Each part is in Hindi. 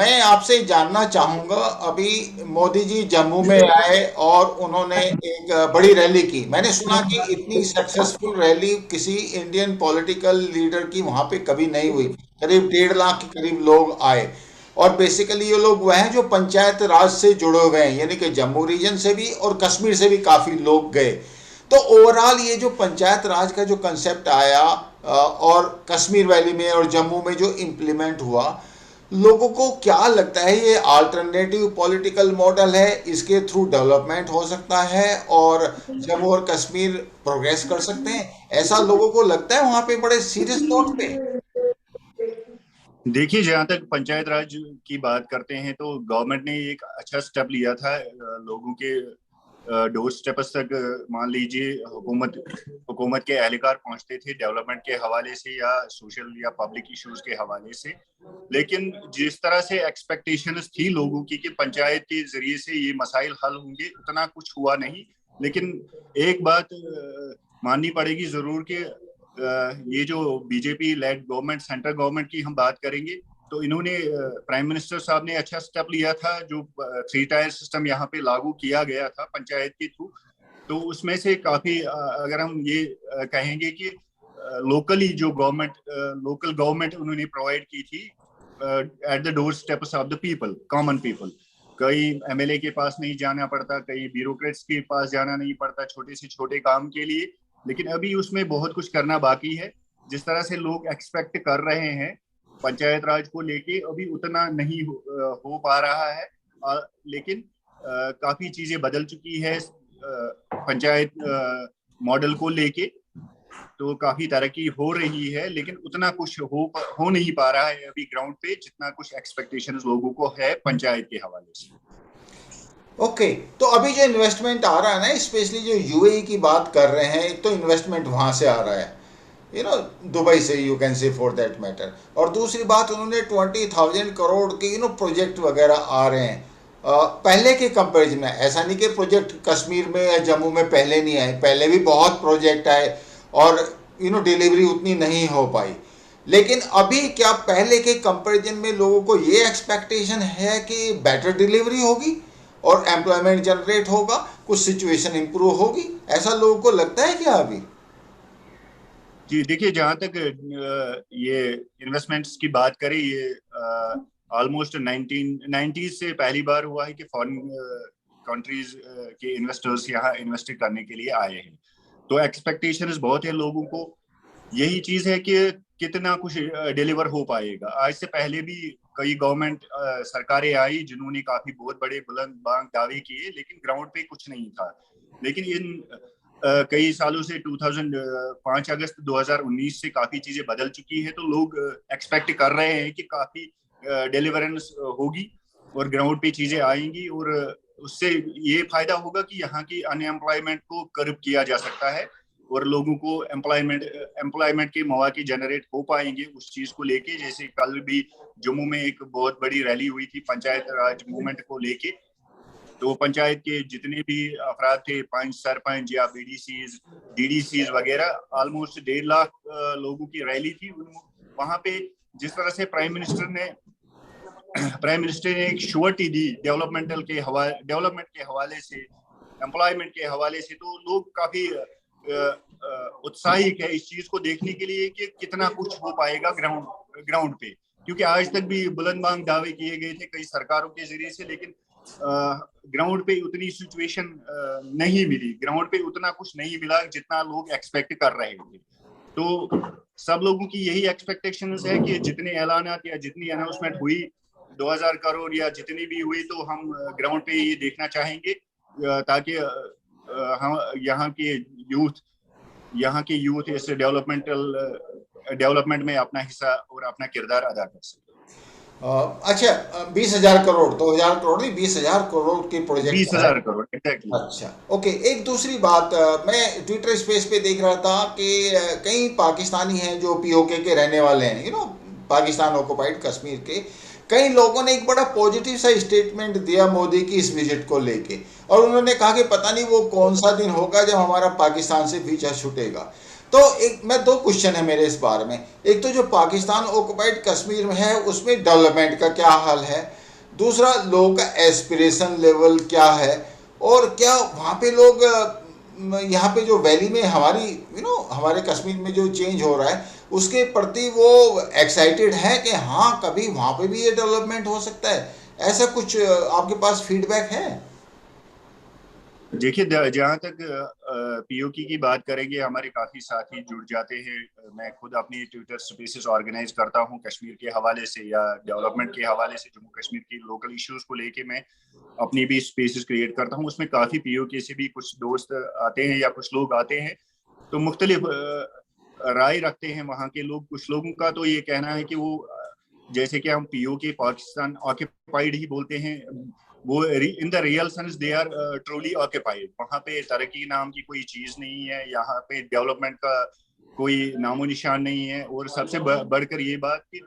मैं आपसे जानना चाहूंगा, अभी मोदी जी जम्मू में आए और उन्होंने एक बड़ी रैली की। मैंने सुना कि इतनी सक्सेसफुल रैली किसी इंडियन पॉलिटिकल लीडर की वहां पे कभी नहीं हुई। करीब 1.5 लाख के करीब लोग आए। और बेसिकली ये लोग वह हैं जो पंचायत राज से जुड़े हुए हैं, यानी कि जम्मू रीजन से भी और कश्मीर से भी काफी लोग गए। तो ओवरऑल ये जो पंचायत राज का जो कंसेप्ट आया और कश्मीर वैली में और जम्मू में जो इम्प्लीमेंट हुआ, लोगों को क्या लगता है ये अल्टरनेटिव पॉलिटिकल मॉडल है, इसके थ्रू डेवलपमेंट हो सकता है और जम्मू और कश्मीर प्रोग्रेस कर सकते हैं? ऐसा लोगों को लगता है वहां पे बड़े सीरियस नोट पे? देखिए, जहाँ तक पंचायत राज की बात करते हैं तो गवर्नमेंट ने एक अच्छा स्टेप लिया था। लोगों के डोर स्टेप्स तक मान लीजिए हुकूमत हुकूमत के एहलकार पहुंचते थे डेवलपमेंट के हवाले से या सोशल या पब्लिक इश्यूज के हवाले से। लेकिन जिस तरह से एक्सपेक्टेशंस थी लोगों की कि पंचायत के जरिए से ये मसाइल हल होंगे, उतना कुछ हुआ नहीं। लेकिन एक बात माननी पड़ेगी जरूर कि ये जो BJP lead government, central government की हम बात करेंगे तो इन्होंने प्राइम मिनिस्टर साहब ने अच्छा स्टेप लिया था। जो 3 टायर सिस्टम यहाँ पे लागू किया गया था पंचायत के थ्रू, तो उसमें से काफी अगर हम ये कहेंगे कि लोकली जो गवर्नमेंट लोकल गवर्नमेंट उन्होंने प्रोवाइड की थी at the door steps of the people, common people. कई एमएलए के पास नहीं जाना पड़ता, कई ब्यूरोक्रेट्स के पास जाना नहीं पड़ता छोटे से छोटे काम के लिए। लेकिन अभी उसमें बहुत कुछ करना बाकी है। जिस तरह से लोग एक्सपेक्ट कर रहे हैं पंचायत राज को लेके, अभी उतना नहीं हो पा रहा है। लेकिन काफी चीजें बदल चुकी है पंचायत मॉडल को लेके। तो काफी तरक्की हो रही है, लेकिन उतना कुछ हो नहीं पा रहा है अभी ग्राउंड पे, जितना कुछ एक्सपेक्टेशंस लोगों को है पंचायत के हवाले से। ओके, तो अभी जो इन्वेस्टमेंट आ रहा है ना, स्पेशली जो यूएई की बात कर रहे हैं, एक तो इन्वेस्टमेंट वहां से आ रहा है, यू नो, दुबई से, you can say for that matter. और दूसरी बात, उन्होंने 20,000 करोड़ के प्रोजेक्ट वगैरह आ रहे हैं। पहले के कंपेरिजन में ऐसा नहीं कि प्रोजेक्ट कश्मीर में या जम्मू में पहले नहीं आए, पहले भी बहुत प्रोजेक्ट आए और डिलीवरी उतनी नहीं हो पाई। लेकिन अभी क्या पहले के कंपैरिजन में लोगों को ये एक्सपेक्टेशन है कि बेटर डिलीवरी होगी और एम्प्लॉयमेंट जनरेट होगा, कुछ सिचुएशन इंप्रूव होगी? ऐसा लोगों को लगता है क्या अभी? जी देखिए, जहाँ तक ये इन्वेस्टमेंट्स की बात करें, ये ऑलमोस्ट 1990 से पहली बार हुआ है कि फॉरेन कंट्रीज के इन्वेस्टर्स यहाँ इन्वेस्ट करने के लिए आए हैं। तो एक्सपेक्टेशंस बहुत है लोगों को। यही चीज है कि कितना कुछ डिलीवर हो पाएगा। आज से पहले भी कई गवर्नमेंट सरकारें आई जिन्होंने काफी बहुत बड़े बुलंद बांग दावे किए, लेकिन ग्राउंड पे कुछ नहीं था। लेकिन इन कई सालों से 5 अगस्त 2019 से काफी चीजें बदल चुकी है। तो लोग एक्सपेक्ट कर रहे हैं कि काफी डिलीवरेंस होगी और ग्राउंड पे चीजें आएंगी, और उससे ये फायदा होगा कि यहाँ की अनएम्प्लॉयमेंट को कर्ब किया जा सकता है और लोगों को एम्प्लॉयमेंट के मौके जनरेट हो पाएंगे उस चीज को लेके। जैसे कल भी जम्मू में एक बहुत बड़ी रैली हुई थी पंचायत राज मूवमेंट को लेके। तो पंचायत के जितने भी अफराद थे, पंच, सरपंच या बीडीसीज, डीडीसीज वगैरह, ऑलमोस्ट 1.5 लाख लोगों की रैली थी। वहां पे जिस तरह से प्राइम मिनिस्टर ने एक श्योरिटी दी डेवलपमेंट के हवाले से, एम्प्लॉयमेंट के हवाले से, तो लोग काफी उत्साहित है इस चीज को देखने के लिए कि कितना कुछ हो पाएगा ग्राउंड पे। क्योंकि आज तक भी बुलंद बांग दावे किए गए थे कई सरकारों के जरिए से, लेकिन ग्राउंड पे उतनी सिचुएशन नहीं मिली, ग्राउंड पे उतना कुछ नहीं मिला जितना लोग एक्सपेक्ट कर रहे थे। तो सब लोगों की यही एक्सपेक्टेशंस है कि जितने ऐलानात या जितनी अनाउंसमेंट हुई 2000 करोड़ या जितनी भी हुई, तो हम ग्राउंड पे ये देखना चाहेंगे ताकि हम यहाँ के यूथ इस डेवलपमेंट में अपना हिस्सा और अपना किरदार अदा कर सके। अच्छा, 20,000 करोड़, तो 1,000 करोड़ नहीं, 20,000 करोड़ के प्रोजेक्ट है। 20,000 करोड़ एग्जैक्टली। अच्छा, ओके। एक दूसरी बात, मैं ट्विटर स्पेस पे देख रहा था कि कई पाकिस्तानी हैं जो पीओके के रहने वाले हैं, पाकिस्तान ऑक्युपाइड कश्मीर के। कई लोगों ने एक बड़ा पॉजिटिव सा स्टेटमेंट दिया मोदी की इस विजिट को लेके, और उन्होंने कहा कि पता नहीं वो कौन सा दिन होगा जब हमारा पाकिस्तान से पीछा छूटेगा। तो एक मैं दो क्वेश्चन है मेरे इस बारे में। एक तो जो पाकिस्तान ऑक्युपाइड कश्मीर में है उसमें डेवलपमेंट का क्या हाल है, दूसरा लोगों का एस्पिरेशन लेवल क्या है, और क्या वहाँ पे लोग यहाँ पे जो वैली में हमारी हमारे कश्मीर में जो चेंज हो रहा है उसके प्रति वो एक्साइटेड है कि हाँ कभी वहाँ पे भी ये डेवलपमेंट हो सकता है, ऐसा कुछ आपके पास फीडबैक है? देखिए, जहाँ तक पीओके की बात करेंगे, हमारे काफी साथी जुड़ जाते हैं। मैं खुद अपनी ट्विटर स्पेसेस ऑर्गेनाइज करता हूँ कश्मीर के हवाले से या डेवलपमेंट के हवाले से। जम्मू कश्मीर की लोकल इश्यूज को लेके मैं अपनी भी स्पेसेस क्रिएट करता हूँ। उसमें काफी पीओके से भी कुछ दोस्त आते हैं या कुछ लोग आते हैं, तो मुख्तलिफ राय रखते हैं वहाँ के लोग। कुछ लोगों का तो ये कहना है कि वो जैसे कि हम पीओके पाकिस्तान ऑक्यूपाइड ही बोलते हैं, वो in the real sense they are truly occupied. वहाँ पे तरक्की नाम की कोई चीज नहीं है, यहाँ पे डेवलपमेंट का कोई नामो निशान नहीं है। और सबसे बढ़कर ये बात कि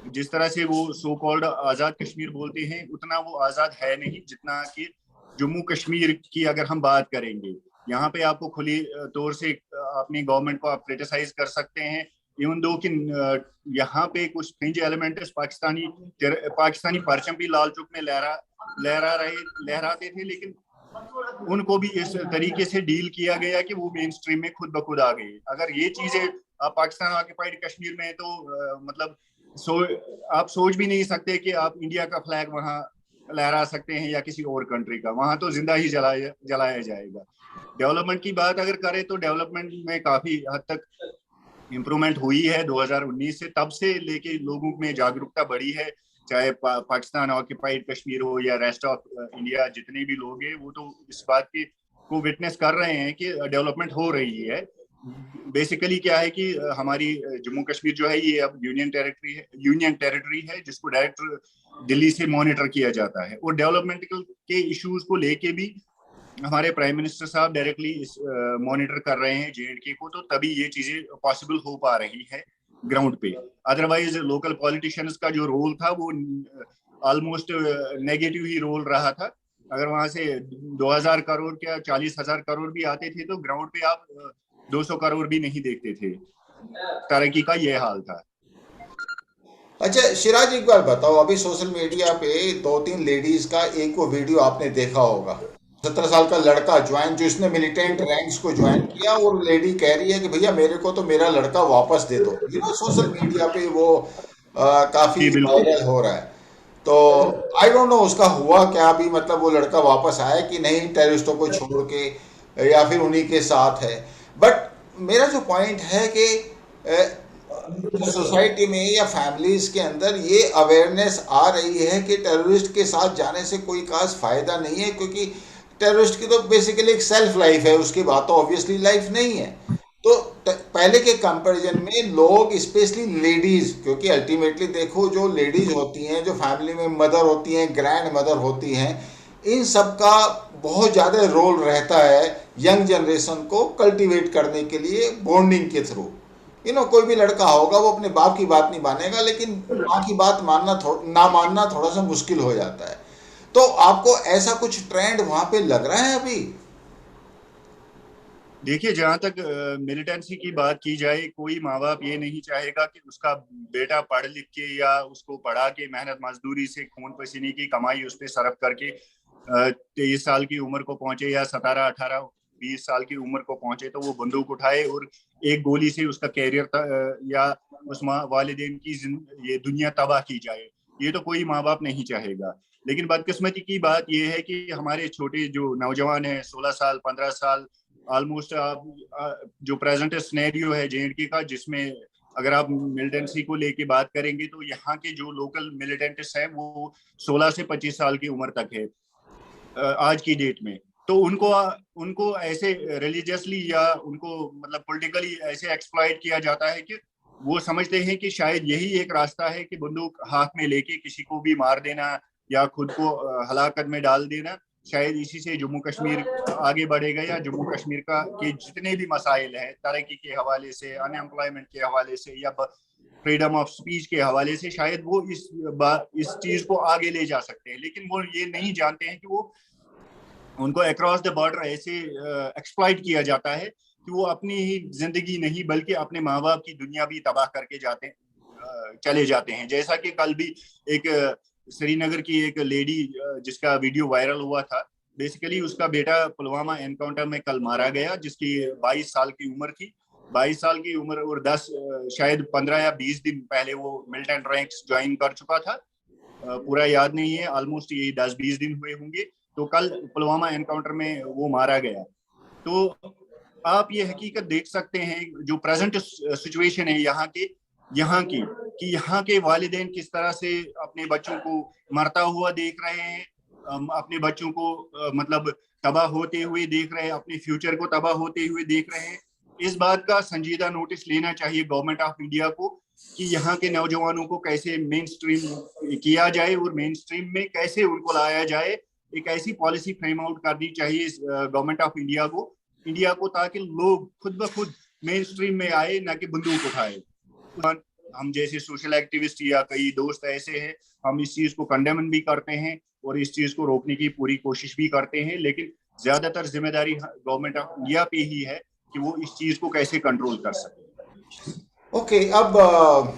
जिस तरह से वो सो कॉल्ड आजाद कश्मीर बोलते हैं, उतना वो आजाद है नहीं जितना कि जम्मू कश्मीर की अगर हम बात करेंगे। यहाँ पे आपको खुली तौर से अपनी गवर्नमेंट को आप क्रिटिसाइज कर सकते हैं, इवन दो कि यहाँ पे कुछ फ्रिंज एलिमेंट्स पाकिस्तानी परचम भी लाल चौक में लहराते थे, लेकिन उनको भी इस तरीके से डील किया गया कि वो मेन स्ट्रीम में खुद ब खुद आ गए। अगर ये चीजें पाकिस्तान ऑक्यूपाइड कश्मीर में, तो मतलब आप सोच भी नहीं सकते कि आप इंडिया का फ्लैग वहां लहरा सकते हैं या किसी और कंट्री का। वहां तो जिंदा ही जलाया जाएगा। डेवलपमेंट की बात अगर करें तो डेवलपमेंट में काफी हद तक इम्प्रूवमेंट हुई है 2019 से। तब से लेके लोगों में जागरूकता बढ़ी है, चाहे पाकिस्तान ऑक्यूपाइड कश्मीर हो या रेस्ट ऑफ इंडिया। जितने भी लोग हैं वो तो इस बात की को विटनेस कर रहे हैं कि डेवलपमेंट हो रही है। बेसिकली क्या है कि हमारी जम्मू कश्मीर जो है ये अब यूनियन टेरिटरी है जिसको डायरेक्ट दिल्ली से मॉनिटर किया जाता है। और डेवलपमेंट के इश्यूज को लेके भी हमारे प्राइम मिनिस्टर साहब डायरेक्टली इस मॉनिटर कर रहे हैं जेएंडके को, तो तभी ये चीजें पॉसिबल हो पा रही है ग्राउंड पे। अदरवाइज लोकल पॉलिटिशियंस का जो रोल था वो ऑलमोस्ट नेगेटिव ही रोल रहा था। अगर वहां से 2000 करोड़ क्या 40,000 करोड़ भी आते थे तो ग्राउंड पे आप 200 करोड़ भी नहीं देखते थे। तरक्की का ये हाल था। अच्छा शिराज, एक बार बताओ, अभी सोशल मीडिया पे दो तीन लेडीज का एक वो वीडियो आपने देखा होगा, 17 साल का लड़का ज्वाइन जो इसने मिलिटेंट रैंक्स को ज्वाइन किया, और लेडी कह रही है कि भैया मेरे को तो मेरा लड़का वापस दे दो। सोशल मीडिया पे वो काफी जी बिल्कुल। वायरल हो रहा है। तो आई डोंट नो उसका हुआ क्या अभी, मतलब वो लड़का वापस आया कि नहीं टेररिस्टों को छोड़ के, या फिर उन्हीं के साथ है। बट मेरा जो पॉइंट है कि सोसाइटी में या फैमिलीज के अंदर ये अवेयरनेस आ रही है कि टेररिस्ट के साथ जाने से कोई खास फायदा नहीं है, क्योंकि टेररिस्ट की तो बेसिकली एक सेल्फ लाइफ है, उसकी बात तो ऑब्वियसली लाइफ नहीं है। तो पहले के कंपैरिजन में लोग स्पेशली लेडीज, क्योंकि अल्टीमेटली देखो जो लेडीज होती हैं, जो फैमिली में मदर होती हैं, ग्रैंड मदर होती हैं, इन सब का बहुत ज़्यादा रोल रहता है यंग जनरेशन को कल्टीवेट करने के लिए बॉन्डिंग के थ्रू। कोई भी लड़का होगा वो अपने बाप की बात नहीं मानेगा, लेकिन माँ की बात ना मानना थोड़ा सा मुश्किल हो जाता है। तो आपको ऐसा कुछ ट्रेंड वहां पे लग रहा है अभी? देखिए, जहां तक मिलिटेंसी की बात की जाए, कोई माँ बाप ये नहीं चाहेगा कि उसका बेटा पढ़ लिख के या उसको पढ़ा के मेहनत मजदूरी से खून पसीने की कमाई उस पर सरफ करके 23 साल की उम्र को पहुंचे या 17, 18, 20 साल की उम्र को पहुंचे तो वो बंदूक उठाए और एक गोली से उसका कैरियर या उस वालिदैन की ये दुनिया तबाह की जाए। ये तो कोई माँ बाप नहीं चाहेगा। लेकिन बदकिस्मती की बात यह है कि हमारे छोटे जो नौजवान हैं, 16 साल 15 साल, ऑलमोस्ट जो प्रेजेंट सिनेरियो है जेएंडके का, जिसमें अगर आप मिलिटेंसी को लेके बात करेंगे तो यहाँ के जो लोकल मिलिटेंटिस्ट हैं वो 16 से 25 साल की उम्र तक है आज की डेट में। तो उनको उनको ऐसे रिलीजियसली या उनको मतलब पॉलिटिकली ऐसे एक्सप्लॉइट किया जाता है कि वो समझते हैं कि शायद यही एक रास्ता है कि बंदूक हाथ में लेके किसी को भी मार देना या खुद को हलाकत में डाल देना। शायद इसी से जम्मू कश्मीर आगे बढ़ेगा या जम्मू कश्मीर का के जितने भी मसाइल हैं तरक्की के हवाले से, अनएम्प्लॉयमेंट के हवाले से या फ्रीडम ऑफ स्पीच के हवाले से, शायद वो इस चीज को आगे ले जा सकते हैं। लेकिन वो ये नहीं जानते हैं कि वो उनको अक्रॉस द बॉर्डर ऐसे एक्सप्लॉइट किया जाता है कि वो अपनी ही जिंदगी नहीं बल्कि अपने माँ बाप की दुनिया भी तबाह करके चले जाते हैं। जैसा कि कल भी एक श्रीनगर की एक लेडी जिसका वीडियो वायरल हुआ था, बेसिकली उसका बेटा पुलवामा एनकाउंटर में कल मारा गया, जिसकी 22 साल की उम्र थी। 22 साल की उम्र और 10 शायद 15 या 20 दिन पहले वो मिलिटेंट रैंक्स ज्वाइन कर चुका था। पूरा याद नहीं है, ऑलमोस्ट ये 10-20 दिन हुए होंगे। तो कल पुलवामा एनकाउंटर में वो मारा गया। तो आप ये हकीकत देख सकते हैं जो प्रेजेंट सिचुएशन है यहाँ की कि यहाँ के वालिदैन किस तरह से अपने बच्चों को मरता हुआ देख रहे हैं, अपने बच्चों को मतलब तबाह होते हुए देख रहे हैं, अपने फ्यूचर को तबाह होते हुए देख रहे हैं। इस बात का संजीदा नोटिस लेना चाहिए गवर्नमेंट ऑफ इंडिया को कि यहाँ के नौजवानों को कैसे मेन स्ट्रीम किया जाए और मेन स्ट्रीम में कैसे उनको लाया जाए। एक ऐसी पॉलिसी फ्रेम आउट करनी चाहिए गवर्नमेंट ऑफ इंडिया को ताकि लोग खुद ब खुद मेन स्ट्रीम में आए, ना कि बंदूक उठाए। हम जैसे सोशल एक्टिविस्ट या कई दोस्त ऐसे हैं, हम इस चीज को कंडेम भी करते हैं और इस चीज को रोकने की पूरी कोशिश भी करते हैं, लेकिन ज्यादातर जिम्मेदारी गवर्नमेंट ऑफ इंडिया पे ही है कि वो इस चीज को कैसे कंट्रोल कर सके। ओके, अब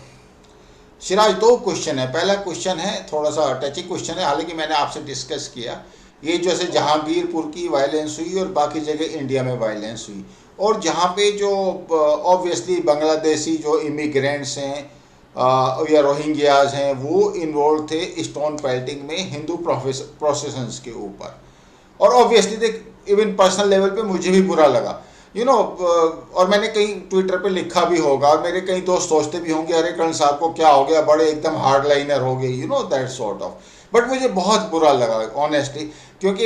सिराज, दो क्वेश्चन है। पहला क्वेश्चन है थोड़ा सा टची क्वेश्चन है, हालांकि मैंने आपसे डिस्कस किया, ये जैसे जहांगीरपुर की वायलेंस हुई और बाकी जगह इंडिया में वायलेंस हुई, और जहाँ पे जो ऑब्वियसली बांग्लादेशी जो इमिग्रेंट्स हैं या रोहिंग्याज हैं वो इन्वॉल्व थे स्टोन पेल्टिंग में हिंदू प्रोसेशंस के ऊपर। और ऑब्वियसली देख, इवन पर्सनल लेवल पे मुझे भी बुरा लगा, और मैंने कहीं ट्विटर पे लिखा भी होगा, और मेरे कई दोस्त सोचते भी होंगे अरे कर्ण साहब को क्या हो गया, बड़े एकदम हार्ड लाइनर हो गए, दैट सॉर्ट ऑफ। बट मुझे बहुत बुरा लगा ऑनेस्टली, क्योंकि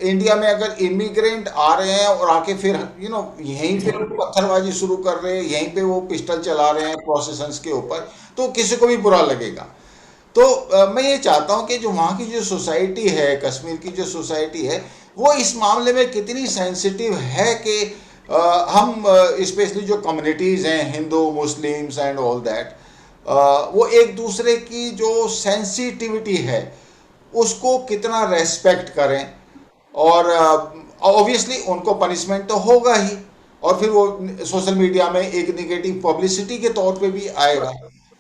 इंडिया में अगर इमिग्रेंट आ रहे हैं और आके फिर यहीं पे पत्थरबाजी शुरू कर रहे हैं, यहीं पे वो पिस्टल चला रहे हैं प्रोसेशंस के ऊपर, तो किसी को भी बुरा लगेगा। तो मैं ये चाहता हूँ कि जो वहाँ की जो सोसाइटी है, कश्मीर की जो सोसाइटी है, वो इस मामले में कितनी सेंसिटिव है कि हम स्पेशली जो कम्युनिटीज़ हैं, Hindu Muslims and all that, वो एक दूसरे की जो सेंसिटिविटी है उसको कितना रेस्पेक्ट करें। और ऑब्वियसली उनको पनिशमेंट तो होगा ही, और फिर वो सोशल मीडिया में एक निगेटिव पब्लिसिटी के तौर पे भी आएगा।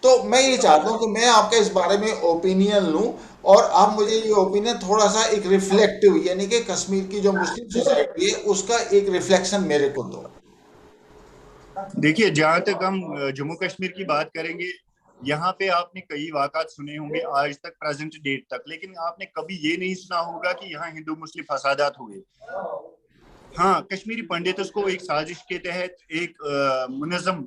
तो मैं ये चाहता हूँ कि मैं आपका इस बारे में ओपिनियन लूँ, और आप मुझे ये ओपिनियन थोड़ा सा एक रिफ्लेक्टिव, यानी कि कश्मीर की जो मुस्लिम सोसाइटी है उसका एक रिफ्लेक्शन मेरे को दो। देखिए, जहां तक हम जम्मू कश्मीर की बात करेंगे, यहाँ पे आपने कई वाक़ात सुने होंगे आज तक, प्रेजेंट डेट तक, लेकिन आपने कभी ये नहीं सुना होगा कि यहाँ हिंदू मुस्लिम फसादात हुए। हाँ, कश्मीरी पंडितों को एक साजिश के तहत, एक मुनज़्ज़म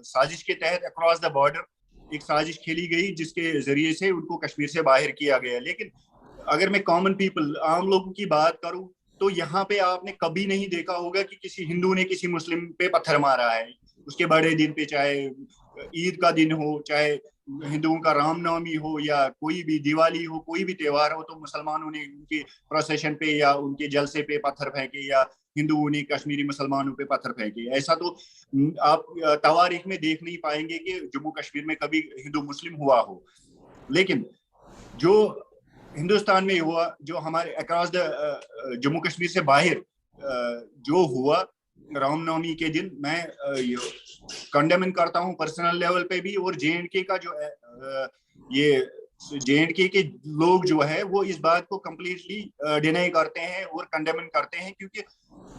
साजिश के तहत अक्रॉस द बॉर्डर एक साजिश खेली गई जिसके जरिए से उनको कश्मीर से बाहर किया गया। लेकिन अगर मैं कॉमन पीपल, आम लोगों की बात करूं, तो यहाँ पे आपने कभी नहीं देखा होगा कि किसी हिंदू ने किसी मुस्लिम पे पत्थर मारा है उसके बड़े दिन पे, चाहे ईद का दिन हो, चाहे हिंदुओं का रामनवमी हो, या कोई भी दिवाली हो, कोई भी त्योहार हो, तो मुसलमानों ने उनके प्रोसेशन पे या उनके जलसे पे पत्थर फेंके, या हिंदुओं ने कश्मीरी मुसलमानों पे पत्थर फेंके। ऐसा तो आप तवारीख में देख नहीं पाएंगे कि जम्मू कश्मीर में कभी हिंदू मुस्लिम हुआ हो। लेकिन जो हिंदुस्तान में हुआ, जो हमारे अक्रॉस द जम्मू कश्मीर से बाहर जो हुआ रामनवमी के दिन, मैं कंडेम करता हूं पर्सनल लेवल पे भी। और जेएंडके का जो ये जेएंडके के लोग जो है वो इस बात को कम्प्लीटली डिनाई करते हैं और कंडेम करते हैं, क्योंकि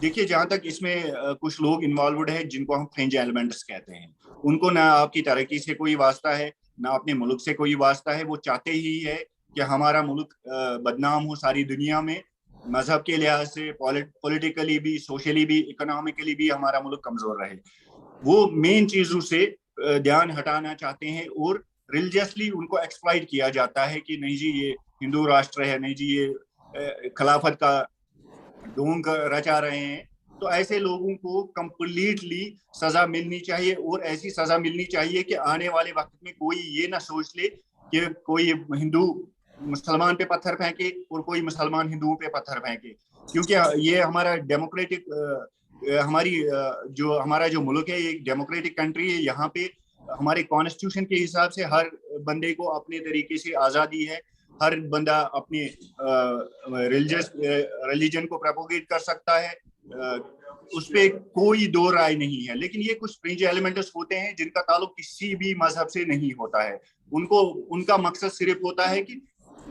देखिए, जहां तक इसमें कुछ लोग इन्वॉल्वड है जिनको हम फ्रिंज एलिमेंट्स कहते हैं, उनको ना आपकी तरक्की से कोई वास्ता है, ना अपने मुल्क से कोई वास्ता है। वो चाहते ही है कि हमारा मुल्क बदनाम हो सारी दुनिया में, मजहब के लिहाज से, पॉलिटिकली भी, सोशली भी, इकोनॉमिकली भी हमारा मुल्क कमजोर रहे। वो मेन चीजों से ध्यान हटाना चाहते हैं और रिलीजियसली उनको एक्सप्लॉइट किया जाता है कि नहीं जी ये हिंदू राष्ट्र है, नहीं जी ये खिलाफत का ढोंग रचा रहे हैं। तो ऐसे लोगों को कंप्लीटली सजा मिलनी चाहिए, और ऐसी सजा मिलनी चाहिए कि आने वाले वक्त में कोई ये ना सोच ले कि कोई हिंदू मुसलमान पे पत्थर फेंके और कोई मुसलमान हिंदुओं पे पत्थर फेंके, क्योंकि ये हमारा डेमोक्रेटिक हमारा जो मुल्क है, ये डेमोक्रेटिक कंट्री है। यहाँ पे हमारे कॉन्स्टिट्यूशन के हिसाब से हर बंदे को अपने तरीके से आज़ादी है, हर बंदा अपने रिलीजन को प्रोपोगेट कर सकता है, उस पे कोई दो राय नहीं है। लेकिन ये कुछ फ्रिंज एलिमेंट्स होते हैं जिनका ताल्लुक किसी भी मजहब से नहीं होता है। उनका मकसद सिर्फ होता है कि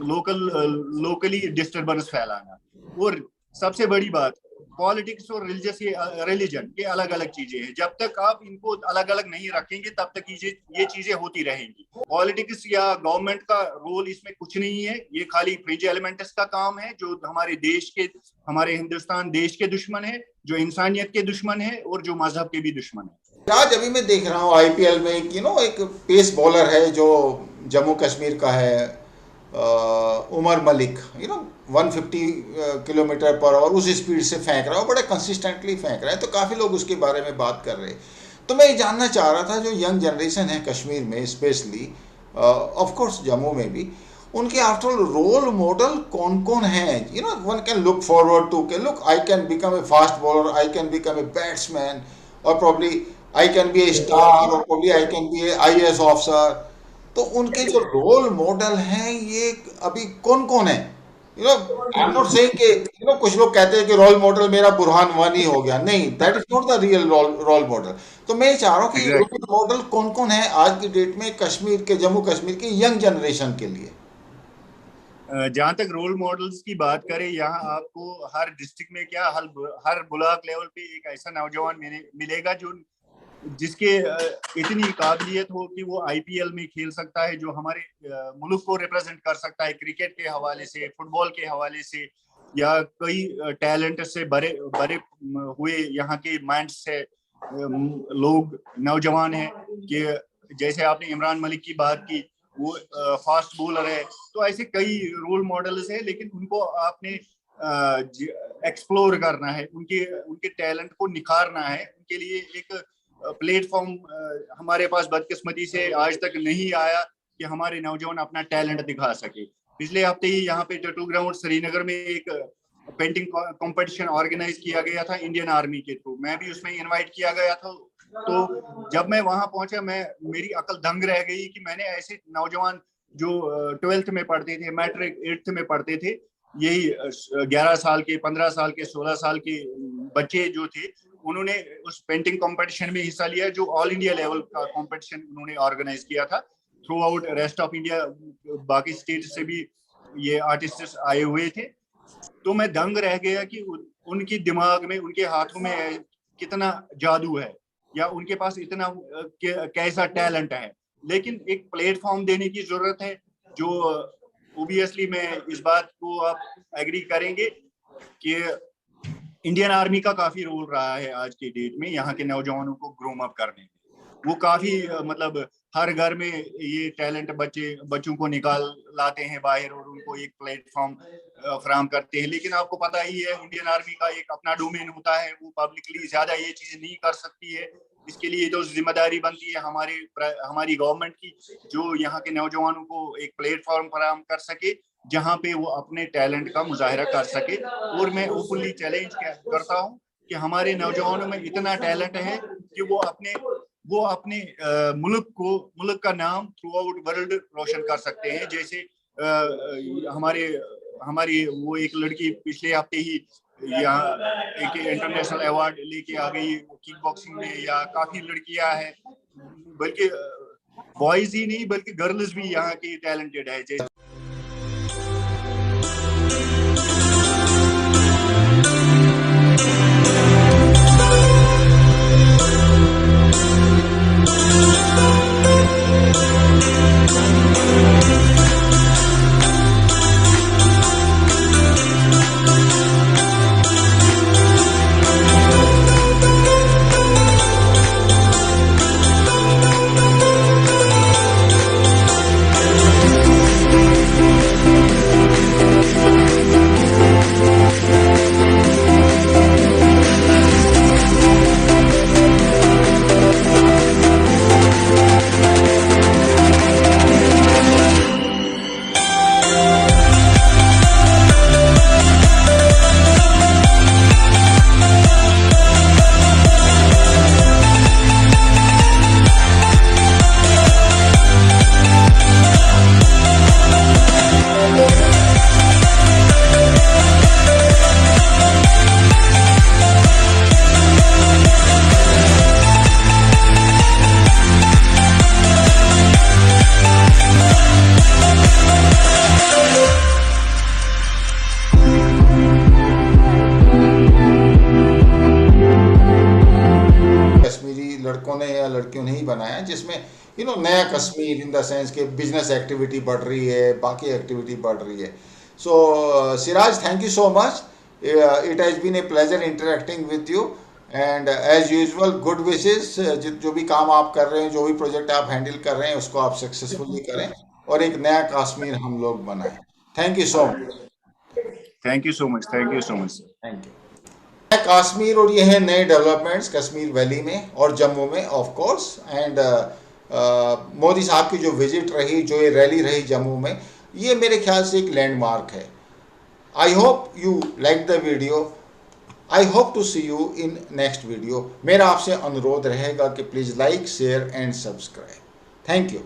लोकली डिस्टर्बेंस फैलाना। और सबसे बड़ी बात, पॉलिटिक्स और रिलीजन ये अलग अलग चीजें हैं। जब तक आप इनको अलग अलग नहीं रखेंगे तब तक ये चीजें होती रहेंगी। पॉलिटिक्स या गवर्नमेंट का रोल इसमें कुछ नहीं है। ये खाली फ्रिंज एलिमेंट्स का काम है जो हमारे हिंदुस्तान देश के दुश्मन है, जो इंसानियत के दुश्मन है और जो मजहब के भी दुश्मन है। आज अभी मैं देख रहा हूँ आईपीएल में एक पेस बॉलर है जो जम्मू कश्मीर का है, Umar Malik, 150 kilometre per hour उस स्पीड से फेंक रहा है, बड़े कंसिस्टेंटली फेंक रहा है। तो काफ़ी लोग उसके बारे में बात कर रहे हैं। तो मैं ये जानना चाह रहा था, जो यंग जनरेशन है कश्मीर में स्पेशली, ऑफ कोर्स जम्मू में भी, उनके आफ्टर ऑल रोल मॉडल कौन कौन हैं? One can look forward to के look, I can become a fast bowler, I can become a batsman, और probably I can be a star, और probably I can be a IAS officer. तो उनके जो रोल मॉडल हैं ये अभी कौन कौन है? आई एम नॉट सेइंग कि कुछ लोग कहते हैं कि रोल मॉडल मेरा बुरहान वानी हो गया, नहीं, that is not the real role model. तो मैं चाह रहा हूँ कि रोल मॉडल कौन कौन है आज की डेट में जम्मू कश्मीर के यंग जनरेशन के लिए? जहां तक रोल मॉडल्स की बात करें, यहाँ आपको हर डिस्ट्रिक्ट में क्या हर ब्लॉक लेवल पे एक ऐसा नौजवान मिलेगा जिसके इतनी काबिलियत हो कि वो IPL में खेल सकता है, जो हमारे मुल्क को रिप्रेजेंट कर सकता है क्रिकेट के हवाले से, फुटबॉल के हवाले से, या कई टैलेंट से बड़े हुए यहाँ के माइंड से लोग नौजवान हैं कि जैसे आपने इमरान मलिक की बात की, वो फास्ट बॉलर है। तो ऐसे कई रोल मॉडल्स हैं, लेकिन उनको आपने एक्सप्लोर करना है, उनके टैलेंट को निखारना है। उनके लिए एक प्लेटफॉर्म हमारे पास बदकिस्मती से आज तक नहीं आया कि हमारे नौजवान अपना टैलेंट दिखा सके। पिछले हफ्ते ही यहाँ पे टटू ग्राउंड श्रीनगर में एक पेंटिंग कंपटीशन ऑर्गेनाइज किया गया था इंडियन आर्मी के थ्रू। मैं भी उसमें इनवाइट किया गया था। तो जब मैं वहां पहुंचा, मेरी अकल दंग रह गई कि मैंने ऐसे नौजवान जो 12th में पढ़ते थे, मैट्रिक 8th में पढ़ते थे, यही 11 साल के, 15 साल के, 16 साल के बच्चे जो थे, उन्होंने उस पेंटिंग कंपटीशन में हिस्सा लिया, जो ऑल इंडिया लेवल का कंपटीशन उन्होंने ऑर्गेनाइज किया था। Through out rest of India, बाकी स्टेट से भी ये आर्टिस्ट आए हुए थे। तो मैं दंग रह गया कि उनके दिमाग में, उनके हाथों में कितना जादू है, या उनके पास इतना कैसा टैलेंट है। लेकिन एक प्लेटफॉर्म देने की जरूरत है, जो ओबियसली मैं इस बात को आप एग्री करेंगे कि इंडियन आर्मी का काफी रोल रहा है आज के डेट में यहाँ के नौजवानों को ग्रूम अप करने में। वो काफी मतलब हर घर में ये टैलेंट बच्चों को निकाल लाते हैं बाहर और उनको एक प्लेटफॉर्म फराहम करते हैं। लेकिन आपको पता ही है, इंडियन आर्मी का एक अपना डोमेन होता है, वो पब्लिकली ज्यादा ये चीज नहीं कर सकती है। इसके लिए तो जिम्मेदारी बनती है हमारी गवर्नमेंट की, जो यहाँ के नौजवानों को एक प्लेटफॉर्म फराहम कर सके जहाँ पे वो अपने टैलेंट का मुजाहिरा कर सके। और मैं ओपनली चैलेंज करता हूँ कि हमारे नौजवानों में इतना टैलेंट है कि वो अपने मुल्क का नाम थ्रू आउट वर्ल्ड रोशन कर सकते हैं। जैसे हमारी वो एक लड़की पिछले हफ्ते ही यहाँ एक इंटरनेशनल अवार्ड लेके आ गई किक बॉक्सिंग में, या काफी लड़कियां हैं, बल्कि बॉयज ही नहीं बल्कि गर्ल्स भी यहाँ की टैलेंटेड है। जैसे नया कश्मीर इन द सेंस कि बिजनेस एक्टिविटी बढ़ रही है, बाकी एक्टिविटी बढ़ रही है. So Siraj, thank you so much. It has been a pleasure interacting with you, and as usual good wishes. जो भी काम आप कर रहे हैं, जो भी प्रोजेक्ट आप हैंडल कर रहे हैं, उसको आप सक्सेसफुली करें और एक नया कश्मीर हम लोग बनाएं. Thank you so much. Thank you so much. Thank you so much. Thank you. Kashmir, और ये है नए डेवलपमेंट्स कश्मीर वैली में और जम्मू में ऑफ कोर्स. एंड मोदी साहब की जो विजिट रही, जो ये रैली रही जम्मू में, ये मेरे ख्याल से एक लैंडमार्क है. I hope you like the video. I hope to see you in next video. मेरा आपसे अनुरोध रहेगा कि please like, share and subscribe. Thank you.